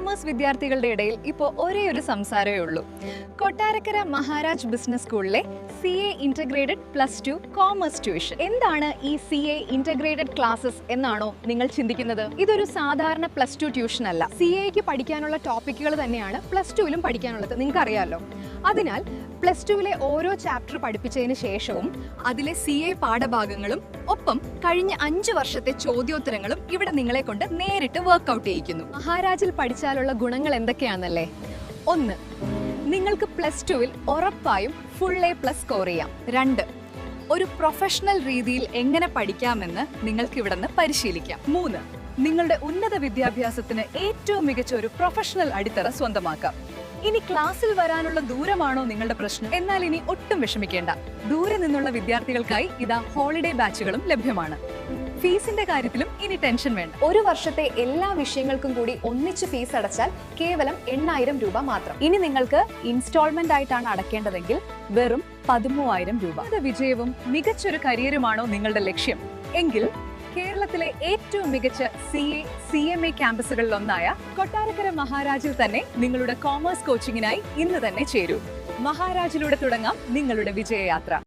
Commerce വിദ്യാർത്ഥികളുടെ ഇടയിൽ ഇപ്പോൾ ഒരേ ഒരു സംസാരമേ ഉള്ളൂ. കൊട്ടാരക്കര മഹാരാജ് ബിസിനസ് സ്കൂളിലെ CA ഇന്റഗ്രേറ്റഡ് +2 കോമേഴ്സ് ട്യൂഷൻ. എന്താണ് ഈ CA ഇന്റഗ്രേറ്റഡ് ക്ലാസ്സസ് എന്നാണോ നിങ്ങൾ ചിന്തിക്കുന്നത്? ഇതൊരു സാധാരണ +2 ട്യൂഷൻ അല്ല. CAക്ക് പഠിക്കാനുള്ള ടോപ്പിക്കുകൾ തന്നെയാണ് +2ലും പഠിക്കാനുള്ളത്, നിങ്ങൾക്ക് അറിയാമല്ലോ. അതിനാൽ +2ലെ ഓരോ ചാപ്റ്റർ പഠിപ്പിച്ചതിന് ശേഷവും അതിലെ CA പാഠഭാഗങ്ങളും ഒപ്പം കഴിഞ്ഞ 5 വർഷത്തെ ചോദ്യോത്തരങ്ങളും ഇവിടെ നിങ്ങളെ കൊണ്ട് നേരിട്ട് വർക്ക്ഔട്ട് ചെയ്യിക്കുന്നു. മഹാരാജിൽ പഠിച്ചാലുള്ള ഗുണങ്ങൾ എന്തൊക്കെയാണെന്നല്ലേ? 1. നിങ്ങൾക്ക് +2ൽ ഉറപ്പായും ഫുൾ A+ സ്കോർ ചെയ്യാം. 2. ഒരു പ്രൊഫഷണൽ രീതിയിൽ എങ്ങനെ പഠിക്കാമെന്ന് നിങ്ങൾക്ക് ഇവിടെ നിന്ന് പരിശീലിക്കാം. 3. നിങ്ങളുടെ ഉന്നത വിദ്യാഭ്യാസത്തിന് ഏറ്റവും മികച്ച ഒരു പ്രൊഫഷണൽ അടിത്തറ സ്വന്തമാക്കാം. ഇനി ക്ലാസ്സിൽ വരാനുള്ള ദൂരമാണോ നിങ്ങളുടെ പ്രശ്നം? എന്നാൽ ഇനി ഒട്ടും വിഷമിക്കേണ്ട. ദൂരെ നിന്നുള്ള വിദ്യാർത്ഥികൾക്കായി ഇതാ ഹോളിഡേ ബാച്ചുകളും ലഭ്യമാണ്. ഫീസിന്റെ കാര്യത്തിലും ഇനി ടെൻഷൻ വേണ്ട. ഒരു വർഷത്തെ എല്ലാ വിഷയങ്ങൾക്കും കൂടി ഒന്നിച്ച് ഫീസ് അടച്ചാൽ കേവലം 8,000 രൂപ മാത്രം. ഇനി നിങ്ങൾക്ക് ഇൻസ്റ്റാൾമെന്റ് ആയിട്ടാണ് അടക്കേണ്ടതെങ്കിൽ വെറും 13,000 രൂപ. ഇത് വിജയവും മികച്ചൊരു കരിയറുമാണോ നിങ്ങളുടെ ലക്ഷ്യം എങ്കിൽ കേരളത്തിലെ ഏറ്റവും മികച്ച CA CMA ക്യാമ്പസുകളിൽ ഒന്നായ കൊട്ടാരക്കര മഹാരാജിൽ തന്നെ നിങ്ങളുടെ കോമേഴ്സ് കോച്ചിങ്ങിനായി ഇന്ന് തന്നെ ചേരൂ. മഹാരാജിലൂടെ തുടങ്ങാം നിങ്ങളുടെ വിജയയാത്ര.